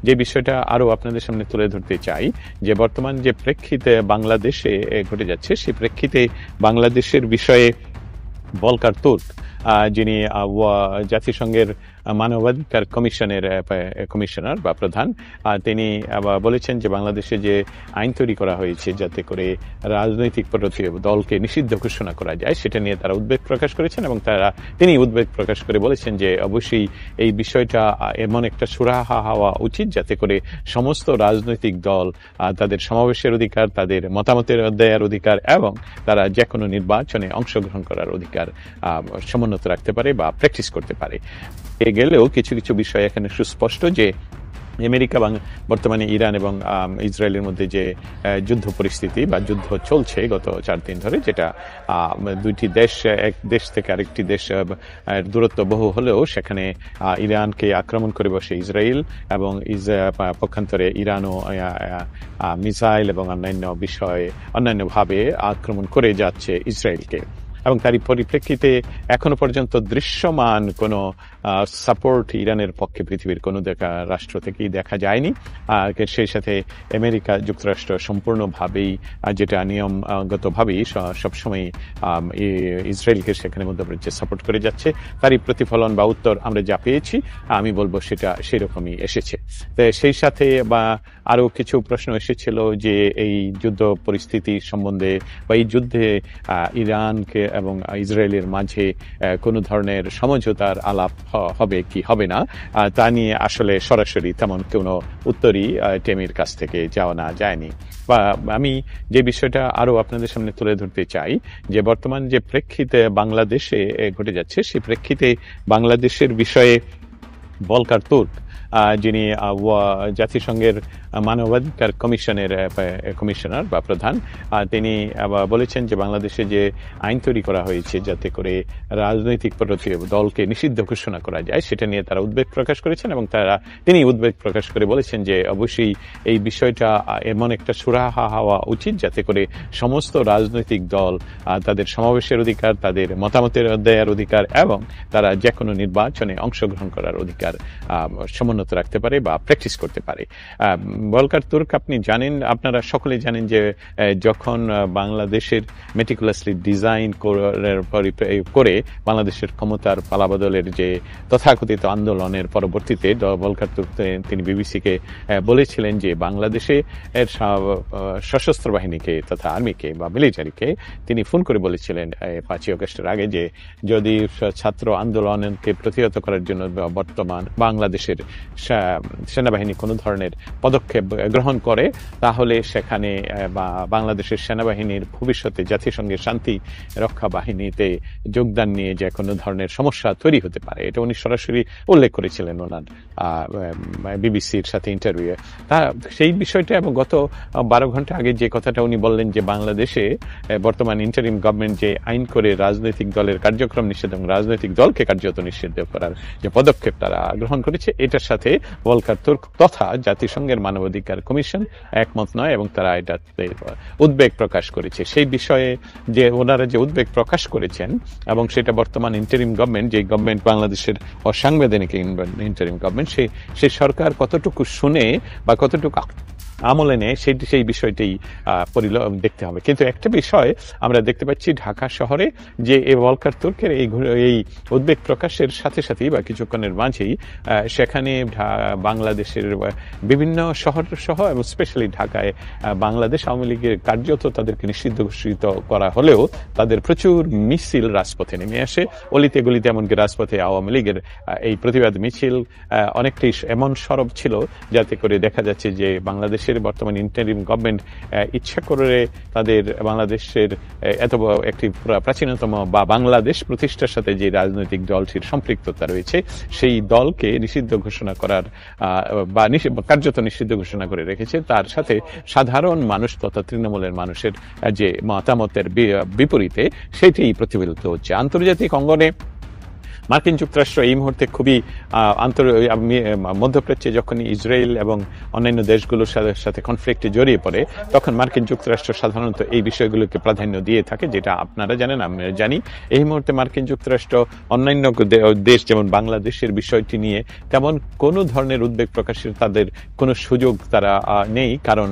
যে বিষয়টা আরো আপনাদের সামনে তুলে ধরতে চাই যে বর্তমান যে প্রেক্ষিতে বাংলাদেশে ঘটে যাচ্ছে সেই প্রেক্ষিতে বাংলাদেশের বিষয়ে ভলকার তুর্ক, যিনি জাতিসংঘের মানবাধিকার কমিশনের কমিশনার বা প্রধান, তিনি বলেছেন যে বাংলাদেশে যে আইন তৈরি করা হয়েছে যাতে করে রাজনৈতিক দলকে নিষিদ্ধ ঘোষণা করা যায় সেটা নিয়ে তারা উদ্বেগ প্রকাশ করেছেন এবং তিনি উদ্বেগ প্রকাশ করে বলেছেন যে অবশ্যই এই বিষয়টা এমন একটা সুরাহা হওয়া উচিত যাতে করে সমস্ত রাজনৈতিক দল তাদের সমাবেশের অধিকার, তাদের মতামতের দেওয়ার অধিকার এবং তারা যে কোনো নির্বাচনে অংশগ্রহণ করার অধিকার সমুন্নত রাখতে পারে বা প্র্যাকটিস করতে পারে। গেলেও কিছু কিছু বিষয় এখানে সুস্পষ্ট যে আমেরিকা বর্তমানে ইরান এবং ইসরায়েলের মধ্যে যে যুদ্ধ পরিস্থিতি বা যুদ্ধ চলছে গত 4 দিন ধরে, যেটা দুইটি দেশ এক দেশ থেকে আরেকটি দেশ দূরত্ব বহু হলেও সেখানে ইরানকে আক্রমণ করে বসে ইসরায়েল এবং পক্ষান্তরে ইরানও মিসাইল এবং অন্যান্যভাবে আক্রমণ করে যাচ্ছে ইসরায়েলকে এবং তারই পরিপ্রেক্ষিতে এখনো পর্যন্ত দৃশ্যমান কোনো সাপোর্ট ইরানের পক্ষে পৃথিবীর কোনো রাষ্ট্র থেকেই দেখা যায়নি। সেই সাথে আমেরিকা যুক্তরাষ্ট্র সম্পূর্ণভাবেই যেটা নিয়মগতভাবেই সবসময় ইসরায়েলকে সেখানে মধ্যপ্রাচ্যে সাপোর্ট করে যাচ্ছে, তারই প্রতিফলন বা উত্তর আমরা যা পেয়েছি আমি বলবো সেটা সেরকমই এসেছে। সেই সাথে বা আরো কিছু প্রশ্ন এসেছিল যে এই যুদ্ধ পরিস্থিতি সম্বন্ধে বা এই যুদ্ধে ইরানকে এবং ইসরায়েলের মাঝে কোনো ধরনের সমঝোতার আলাপ হবে কি হবে না তা নিয়ে আসলে সরাসরি তেমন কোনো উত্তরই টেমির কাছ থেকে না যায়নি। বা আমি যে বিষয়টা আরো আপনাদের সামনে তুলে ধরতে চাই যে বর্তমান যে প্রেক্ষিতে বাংলাদেশে ঘটে যাচ্ছে সেই প্রেক্ষিতে বাংলাদেশের বিষয়ে ভলকার তুর্ক, যিনি জাতিসংঘের মানবাধিকার কমিশনের কমিশনার বা প্রধান, তিনি বলেছেন যে বাংলাদেশে যে আইন তৈরি করা হয়েছে যাতে করে রাজনৈতিক দলকে নিষিদ্ধ ঘোষণা করা যায় সেটা নিয়ে তারা উদ্বেগ প্রকাশ করেছেন এবং তিনি উদ্বেগ প্রকাশ করে বলেছেন যে অবশ্যই এই বিষয়টা এমন একটা সুরাহা হওয়া উচিত যাতে করে সমস্ত রাজনৈতিক দল তাদের সমাবেশের অধিকার, তাদের মতামতের দেওয়ার অধিকার এবং তারা যে কোনো নির্বাচনে অংশগ্রহণ করার অধিকার সমুন্নত রাখতে পারে বা প্র্যাকটিস করতে পারে। ভলকার তুর্ক, আপনারা সকলে জানেন যে যখন বাংলাদেশের মেটিকুলাসলি ডিজাইন করে বাংলাদেশের ক্ষমতার পালাবদলের যে তথাকথিত আন্দোলনের পরবর্তীতে ভলকার তুর্ক তিনি বিবিসিকে বলেছিলেন যে বাংলাদেশে সশস্ত্র বাহিনীকে তথা আর্মিকে বা মিলিটারিকে তিনি ফোন করে বলেছিলেন 5 আগস্টের আগে যে যদি ছাত্র আন্দোলনকে প্রতিহত করার জন্য বর্তমান বাংলাদেশের সেনাবাহিনী কোনো ধরনের পদক্ষেপ গ্রহণ করে তাহলে সেখানে বাংলাদেশের সেনাবাহিনীর ভবিষ্যতে জাতিসংঘের শান্তি রক্ষা বাহিনীতে যোগদান নিয়ে যে কোনো ধরনের সমস্যা তৈরি হতে পারে। এটা উনি সরাসরি উল্লেখ করেছিলেন ওনার বিবিসির সাথে ইন্টারভিউয়ে। সেই বিষয়টা এবং গত 12 ঘন্টা আগে যে কথাটা উনি বললেন যে বাংলাদেশে বর্তমান ইন্টারিম গভর্নমেন্ট যে আইন করে রাজনৈতিক দলের কার্যক্রম নিষেধ এবং রাজনৈতিক দলকে কার্যত নিষিদ্ধ করার যে পদক্ষেপ তারা গ্রহণ করেছে এটার সাথে ভলকার তুর্ক তথা জাতিসংঘের মানবাধিকার কমিশন একমত নয় এবং তারা এটাতে উদ্বেগ প্রকাশ করেছে। সেই বিষয়ে যে ওনারা যে উদ্বেগ প্রকাশ করেছেন এবং সেটা বর্তমান ইন্টারিম গভর্নমেন্ট, যে গভর্নমেন্ট বাংলাদেশের অসাংবিধানিক ইন্টারিম গভর্নমেন্ট, সেই সরকার কতটুকু শুনে বা কতটুকু আমলে নেয় সেই বিষয়টাই দেখতে হবে। কিন্তু একটা বিষয় আমরা দেখতে পাচ্ছি ঢাকা শহরে যে এই ভলকার তুর্কের এই উদ্বেগ প্রকাশের সাথে সাথেই বা কিছুক্ষণের মাঝেই সেখানে বাংলাদেশের বিভিন্ন শহর সহ এবং স্পেশালি ঢাকায় বাংলাদেশ আওয়ামী লীগের কার্যত তাদেরকে নিষিদ্ধ ঘোষিত করা হলেও তাদের প্রচুর মিছিল রাজপথে নেমে আসে, অলিতে গলিতে, এমনকি রাজপথে আওয়ামী লীগের এই প্রতিবাদ মিছিল অনেকটাই এমন সরব ছিল যাতে করে দেখা যাচ্ছে যে বাংলাদেশের বর্তমান ইন্টারিম গভর্নমেন্ট ইচ্ছা করে তাদের বাংলাদেশের এত একটি প্রাচীনতম বা বাংলাদেশ প্রতিষ্ঠার সাথে যে রাজনৈতিক দলটির সম্পৃক্ততা রয়েছে সেই দলকে নিষিদ্ধ ঘোষণা করার বা কার্যত নিষিদ্ধ ঘোষণা করে রেখেছে। তার সাথে সাধারণ মানুষ তথা তৃণমূলের মানুষের যে মতামতের বিপরীতে সেটি প্রতিফলিত হচ্ছে। আন্তর্জাতিক অঙ্গনে মার্কিন যুক্তরাষ্ট্র এই মুহূর্তে খুবই মধ্যপ্রাচ্যে যখন ইসরায়েল এবং অন্যান্য দেশগুলোর সাথে কনফ্লিক্টে জড়িয়ে পড়ে, তখন মার্কিন যুক্তরাষ্ট্র সাধারণত এই বিষয়গুলোকে প্রাধান্য দিয়ে থাকে, যেটা আপনারা জানেন, আমরা জানি। এই মুহূর্তে মার্কিন যুক্তরাষ্ট্র অন্যান্য দেশ যেমন বাংলাদেশের বিষয়টি নিয়ে তেমন কোনো ধরনের উদ্বেগ প্রকাশের তাদের কোনো সুযোগ তারা নেই, কারণ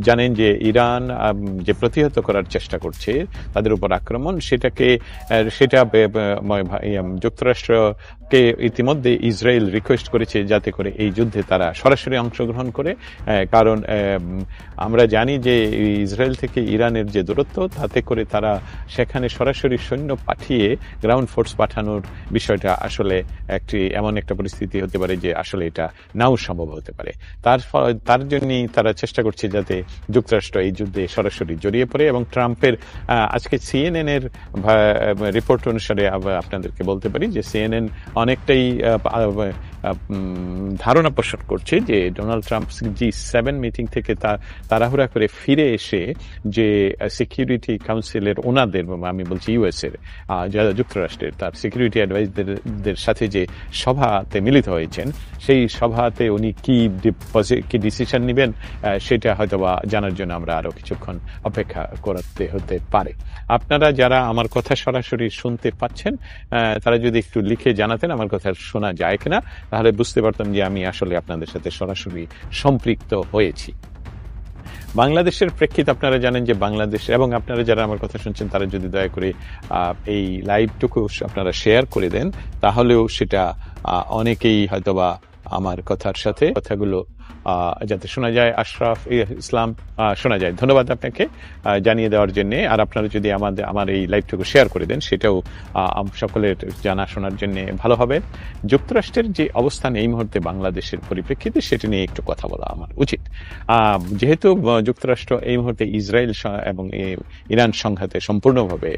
জানেন যে ইরান যে প্রতিহত করার চেষ্টা করছে তাদের উপর আক্রমণ, সেটা যুক্তরাষ্ট্রকে ইতিমধ্যে ইসরায়েল রিকোয়েস্ট করেছে যাতে করে এই যুদ্ধে তারা সরাসরি অংশগ্রহণ করে, কারণ আমরা জানি যে ইসরায়েল থেকে ইরানের যে দূরত্ব, তাতে করে তারা সেখানে সরাসরি সৈন্য পাঠিয়ে গ্রাউন্ড ফোর্স পাঠানোর বিষয়টা আসলে এমন একটা পরিস্থিতি হতে পারে যে আসলে এটা নাও সম্ভব হতে পারে। তার জন্যই তারা চেষ্টা করছে যাতে যুক্তরাষ্ট্র এই যুদ্ধে সরাসরি জড়িয়ে পড়ে। এবং ট্রাম্পের আজকে CNN এর রিপোর্ট অনুসারে আপনাদেরকে বলতে পারি যে CNN অনেকটাই ধারণা পোষণ করছে যে ডোনাল্ড ট্রাম্প G7 মিটিং থেকে তাড়াহুড়া করে ফিরে এসে যে সিকিউরিটি কাউন্সিলের ওনাদের, আমি বলছি US এর, যারা যুক্তরাষ্ট্রের, তার সিকিউরিটি অ্যাডভাইজারদের সাথে যে সভাতে মিলিত হয়েছেন, সেই সভাতে উনি কি ডিসিশন নেবেন সেটা হয়তোবা জানার জন্য আমরা আরো কিছুক্ষণ অপেক্ষা করতে হতে পারে। আপনারা যারা আমার কথা সরাসরি শুনতে পাচ্ছেন, তারা যদি একটু লিখে জানাতেন আমার কথা শোনা যায় কিনা, তাহলে বুঝতে পারতাম যে আমি আসলে আপনাদের সাথে সরাসরি সম্পৃক্ত হয়েছি। বাংলাদেশের প্রেক্ষিতে আপনারা জানেন যে বাংলাদেশ, এবং আপনারা যারা আমার কথা শুনছেন তারা যদি দয়া করে এই লাইভটুকু আপনারা শেয়ার করে দেন, তাহলেও সেটা অনেকেই হয়তোবা আমার কথার সাথে কথাগুলো যাতে শোনা যায়। আশরাফ ইসলাম, শোনা যায়, ধন্যবাদ আপনাকে জানিয়ে দেওয়ার জন্য। আর আপনারা যদি আমার এই লাইভটুকু শেয়ার করে দেন, সেটাও সকলের জানা শোনার জন্য ভালো হবে। যুক্তরাষ্ট্রের যে অবস্থান এই মুহূর্তে বাংলাদেশের পরিপ্রেক্ষিতে, সেটা নিয়ে একটু কথা বলা আমার উচিত। যেহেতু যুক্তরাষ্ট্র এই মুহূর্তে ইসরায়েল এবং ইরান সংঘাতে সম্পূর্ণভাবে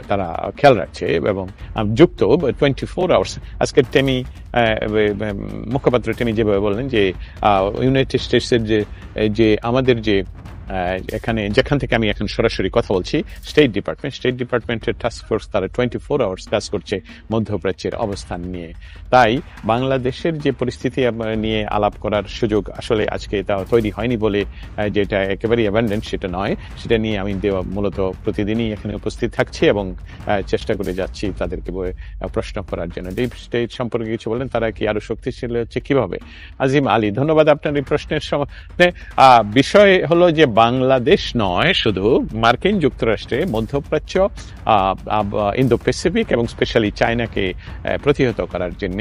তারা খেয়াল রাখছে এবং যুক্ত 24 আওয়ার্স। আজকের মুখপাত্র টেমি যেভাবে বললেন যে ইউনাইটেড স্টেটসের যে আমাদের যে এখানে যেখান থেকে আমি এখন সরাসরি কথা বলছি, স্টেট ডিপার্টমেন্টের টাস্ক ফোর্স তারা 24 আওয়ার্স কাজ করছে মধ্যপ্রাচ্যের অবস্থান নিয়ে। তাই বাংলাদেশের যে পরিস্থিতি নিয়ে আলাপ করার সুযোগ আসলে আজকে তা তৈরি হয়নি বলে যেটা একেবারেই অ্যাবান্ডেন্ট সেটা নয়, সেটা নিয়ে আমি মূলত প্রতিদিনই এখানে উপস্থিত থাকছি এবং চেষ্টা করে যাচ্ছি তাদেরকে প্রশ্ন করার জন্য। ডিপ স্টেট সম্পর্কে কিছু বলেন, তারা কি আরো শক্তিশালী হচ্ছে কিভাবে? আজিম আলী, ধন্যবাদ আপনার এই প্রশ্নের বিষয় হলো যে বাংলাদেশ নয়, শুধু মার্কিন যুক্তরাষ্ট্রে মধ্যপ্রাচ্য, ইন্দো প্যাসিফিক এবং স্পেশালি চায়নাকে প্রতিহত করার জন্য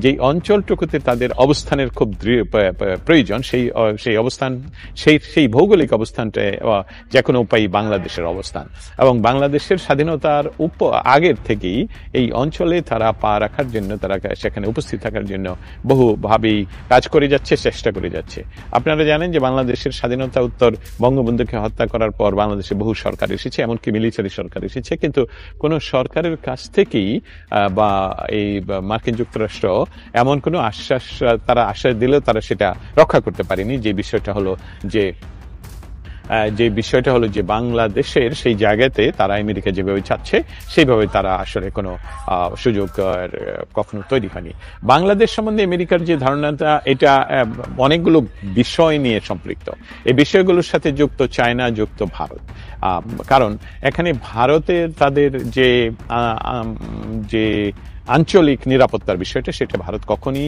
যেই অঞ্চলটুকুতে তাদের অবস্থানের খুব প্রয়োজন, সেই অবস্থান, সেই ভৌগোলিক অবস্থানটা যে কোনো উপায়ে বাংলাদেশের অবস্থান। এবং বাংলাদেশের স্বাধীনতার আগের থেকেই এই অঞ্চলে তারা পা রাখার জন্য, তারা সেখানে উপস্থিত থাকার জন্য বহুভাবেই কাজ করে যাচ্ছে, চেষ্টা করে যাচ্ছে। আপনারা জানেন যে বাংলাদেশের স্বাধীনতা উত্তর বঙ্গবন্ধুকে হত্যা করার পর বাংলাদেশে বহু সরকার এসেছে, এমনকি মিলিটারি সরকার এসেছে, কিন্তু কোন সরকারের কাছ থেকেই বা এই মার্কিন যুক্তরাষ্ট্র এমন কোনো আশ্বাস দিলেও তারা সেটা রক্ষা করতে পারেনি। যে বিষয়টা হলো যে বাংলাদেশের সেই জায়গাতে তারা আমেরিকা যেভাবে চাচ্ছে সেইভাবে তারা আসলে কোনো সুযোগ কখনো তৈরি হয়নি। বাংলাদেশ সম্বন্ধে আমেরিকার যে ধারণাটা, এটা অনেকগুলো বিষয় নিয়ে সম্পৃক্ত। এই বিষয়গুলোর সাথে যুক্ত চায়না, যুক্ত ভারত। কারণ এখানে ভারতের তাদের যে আঞ্চলিক নিরাপত্তার বিষয়টা, সেটা ভারত কখনই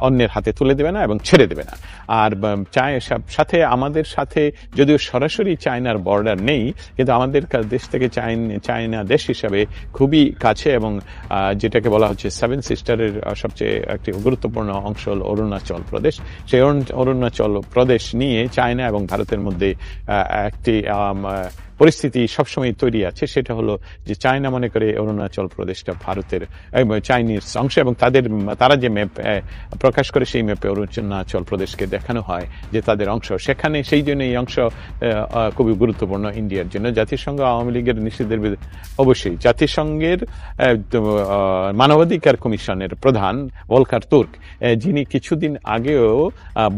অন্যের হাতে তুলে দেবে না এবং ছেড়ে দেবে না। আর সাথে আমাদের সাথে যদিও সরাসরি চায়নার বর্ডার নেই, কিন্তু আমাদের দেশ থেকে চায়না দেশ হিসাবে খুবই কাছে, এবং যেটাকে বলা হচ্ছে সেভেন সিস্টারের সবচেয়ে একটি গুরুত্বপূর্ণ অংশ হল অরুণাচল প্রদেশ। সেই অরুণাচল প্রদেশ নিয়ে চায়না এবং ভারতের মধ্যে একটি পরিস্থিতি সবসময় তৈরি আছে। সেটা হলো যে চায়না মনে করে অরুণাচল প্রদেশটা ভারতের চাইনিজ অংশ, এবং তারা যে ম্যাপ প্রকাশ করে সেই ম্যাপে অরুণাচল প্রদেশকে দেখানো হয় যে তাদের অংশ। সেখানে সেই জন্য এই অংশ খুবই গুরুত্বপূর্ণ ইন্ডিয়ার জন্য। জাতিসংঘ আওয়ামী লীগের নিষেধের অবশ্যই জাতিসংঘের মানবাধিকার কমিশনের প্রধান ভলকার তুর্ক, যিনি কিছুদিন আগেও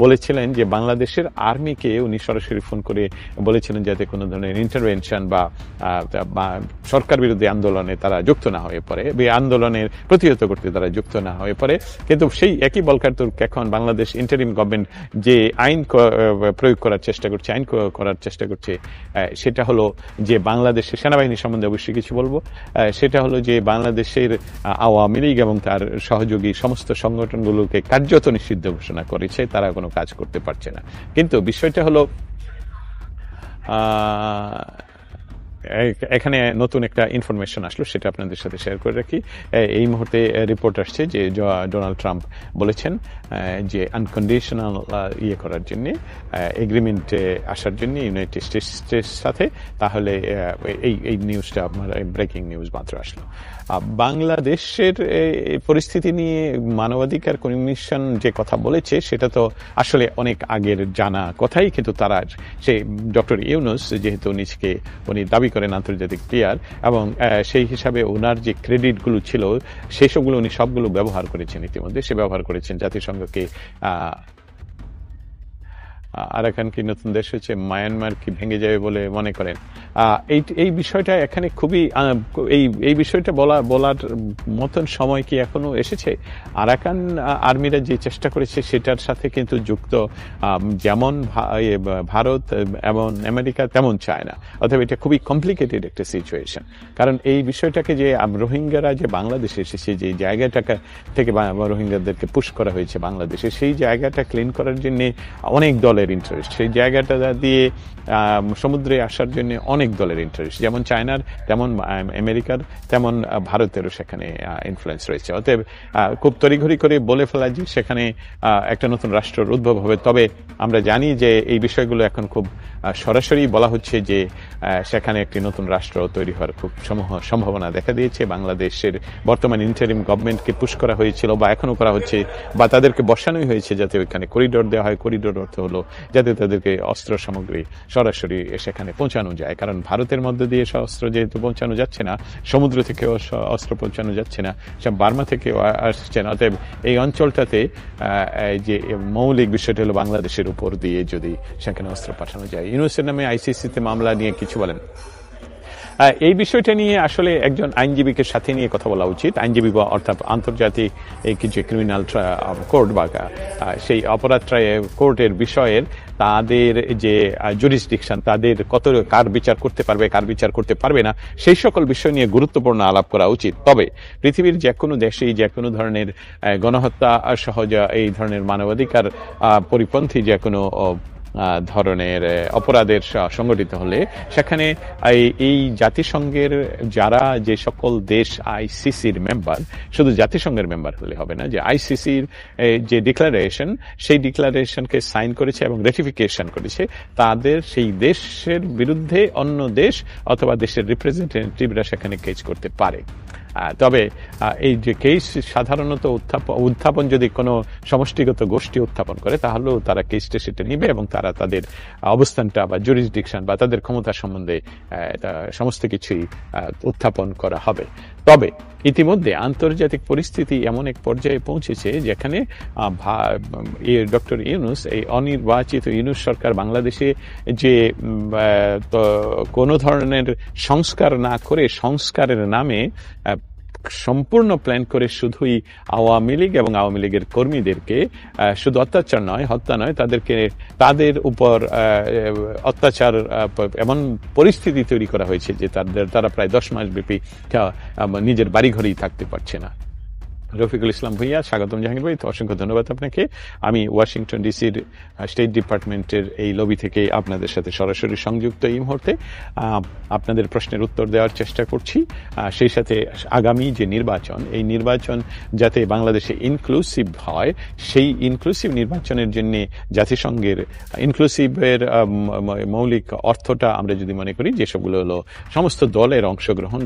বলেছিলেন যে বাংলাদেশের আর্মিকে উনি সরাসরি ফোন করে বলেছিলেন যাতে কোনো ধরনের ইন্টারভেনশন বা সরকার বিরোধী আন্দোলনে তারা যুক্ত না হয়ে পড়ে, আন্দোলনের প্রতিহত করতে তারা যুক্ত না হয়ে পড়ে। কিন্তু সেই একই বলকার তুর্ক এখন বাংলাদেশ ইন্টারিম গভর্নমেন্ট যে আইন প্রয়োগ করার চেষ্টা করছে, আইন করার চেষ্টা করছে, সেটা হলো যে বাংলাদেশের সেনাবাহিনী সম্বন্ধে অবশ্যই কিছু বলবো। সেটা হলো যে বাংলাদেশের আওয়ামী লীগ এবং তার সহযোগী সমস্ত সংগঠনগুলোকে কার্যত নিষিদ্ধ ঘোষণা করেছে, তারা কোনো কাজ করতে পারছে না। কিন্তু বিষয়টা হলো এখানে নতুন একটা ইনফরমেশন আসলো, সেটা আপনাদের সাথে শেয়ার করে রাখি। এই মুহূর্তে রিপোর্ট আসছে যে ডোনাল্ড ট্রাম্প বলেছেন যে আনকন্ডিশনাল করার জন্য, এগ্রিমেন্টে আসার জন্য ইউনাইটেড স্টেটসের সাথে, তাহলে এই নিউজটা আপনার ব্রেকিং নিউজ মাত্র আসলো। বাংলাদেশের পরিস্থিতি নিয়ে মানবাধিকার কমিশন যে কথা বলেছে সেটা তো আসলে অনেক আগের জানা কথাই, কিন্তু তারা সেই ডক্টর ইউনূস যেহেতু নিজকে উনি দাবি করেন আন্তর্জাতিক প্লেয়ার, এবং সেই হিসাবে ওনার যে ক্রেডিটগুলো ছিল সেই সবগুলো উনি সবগুলো ব্যবহার করেছেন ইতিমধ্যে। সে ব্যবহার করেছেন জাতিসংঘকে আরাকান কি নতুন দেশ হচ্ছে, মায়ানমার কি ভেঙে যাবে বলে মনে করেন? এই বিষয়টা এখানে খুবই এই বিষয়টা বলার মতন সময় কি এখনো এসেছে? আরাকান আর্মিরা যে চেষ্টা করেছে সেটার সাথে কিন্তু যুক্ত যেমন ভারত এবং আমেরিকা তেমন চায় না, অথবা এটা খুবই কমপ্লিকেটেড একটা সিচুয়েশন। কারণ এই বিষয়টাকে যে রোহিঙ্গারা যে বাংলাদেশে এসেছে, যে জায়গাটাকে থেকে রোহিঙ্গাদেরকে পুশ করা হয়েছে বাংলাদেশে, সেই জায়গাটা ক্লিন করার জন্য অনেক দলের ইন্টারেস্ট, সেই জায়গাটা দিয়ে সমুদ্রে আসার জন্য অনেক দলের ইন্টারেস্ট, যেমন চায়নার তেমন আমেরিকার তেমন ভারতেরও সেখানে ইনফ্লুয়েন্স রয়েছে। অতএব খুব তড়িঘড়ি করে বলে ফেলা যে সেখানে একটা নতুন রাষ্ট্রের উদ্ভব হবে, তবে আমরা জানি যে এই বিষয়গুলো এখন খুব সরাসরি বলা হচ্ছে যে সেখানে একটি নতুন রাষ্ট্র তৈরি হওয়ার খুব সম্ভাবনা দেখা দিয়েছে। বাংলাদেশের বর্তমান ইন্টারিম গভর্নমেন্টকে পুশ করা হয়েছিল বা এখনো করা হচ্ছে, বা তাদেরকে বসানোই হয়েছে যাতে ওইখানে করিডোর দেওয়া হয়। করিডোর অর্থ হলো যাতে তাদেরকে অস্ত্র সামগ্রী সরাসরি সেখানে পৌঁছানো যায়, কারণ ভারতের মধ্যে দিয়ে অস্ত্র যেহেতু পৌঁছানো যাচ্ছে না, সমুদ্র থেকেও অস্ত্র পৌঁছানো যাচ্ছে না, সব বার্মা থেকেও আসছে না। অতএব এই অঞ্চলটাতে যে মৌলিক বিষয়টা হলো বাংলাদেশের উপর দিয়ে যদি সেখানে অস্ত্র পাঠানো যায়। ইউনূসের নামে আইসিসিতে মামলা নিয়ে কিছু বলেন? এই বিষয়টা নিয়ে আসলে একজন আইনজীবীকে সাথে নিয়ে কথা বলা উচিত। আইনজীবী অর্থাৎ আন্তর্জাতিক যে ক্রিমিনাল কোর্ট বা সেই অপরাধ কোর্টের বিষয়ের তাদের যে জুরিসডিকশন, তাদের কার বিচার করতে পারবে, কার বিচার করতে পারবে না, সেই সকল বিষয় নিয়ে গুরুত্বপূর্ণ আলাপ করা উচিত। তবে পৃথিবীর যে কোনো দেশেই যে কোনো ধরনের গণহত্যা সহ এই ধরনের মানবাধিকার পরিপন্থী যে কোনো ধরনের অপরাধের সংগঠিত হলে সেখানে এই জাতিসংঘের যারা যে সকল দেশ আইসিসির মেম্বার, শুধু জাতিসংঘের মেম্বার হলে হবে না, যে আইসিসির যে ডিক্লারেশন, সেই ডিক্লারেশনকে সাইন করেছে এবং রেটিফিকেশন করেছে, তাদের সেই দেশের বিরুদ্ধে অন্য দেশ অথবা দেশের রিপ্রেজেন্টেটিভরা সেখানে কেস করতে পারে। তবে এই যে কেস সাধারণত উত্থাপন যদি কোনো সমষ্টিগত গোষ্ঠী উত্থাপন করে, তাহলেও তারা কেসটা সেটা নিবে এবং তারা তাদের অবস্থানটা বা জুরিসডিকশন বা তাদের ক্ষমতা সম্বন্ধে সমস্ত কিছুই উত্থাপন করা হবে। তবে ইতিমধ্যে আন্তর্জাতিক পরিস্থিতি এমন এক পর্যায়ে পৌঁছেছে যেখানে ডক্টর ইউনূস, এই অনির্বাচিত ইউনূস সরকার বাংলাদেশে যে কোনো ধরনের সংস্কার না করে সংস্কারের নামে সম্পূর্ণ প্ল্যান করে শুধুই আওয়ামী লীগ এবং আওয়ামী লীগের কর্মীদেরকে শুধু অত্যাচার নয়, হত্যা নয়, তাদের উপর অত্যাচার এমন পরিস্থিতি তৈরি করা হয়েছে যে তারা প্রায় 10 মাস ব্যাপী নিজের বাড়িঘরেই থাকতে পারছে না। রফিকুল ইসলাম ভুঁইয়া, স্বাগতম জাহাঙ্গীর ভাই, অসংখ্য ধন্যবাদ আপনাকে। আমি ওয়াশিংটন ডিসির স্টেট ডিপার্টমেন্টের এই লবি থেকে আপনাদের সাথে সরাসরি সংযুক্ত এই মুহূর্তে আপনাদের প্রশ্নের উত্তর দেওয়ার চেষ্টা করছি। সেই সাথে আগামী যে নির্বাচন, এই নির্বাচন যাতে বাংলাদেশে ইনক্লুসিভ হয়, সেই ইনক্লুসিভ নির্বাচনের জন্য জাতিসংঘের ইনক্লুসিভের মৌলিক অর্থটা আমরা যদি মনে করি যে সবগুলো হলো সমস্ত দলের অংশগ্রহণ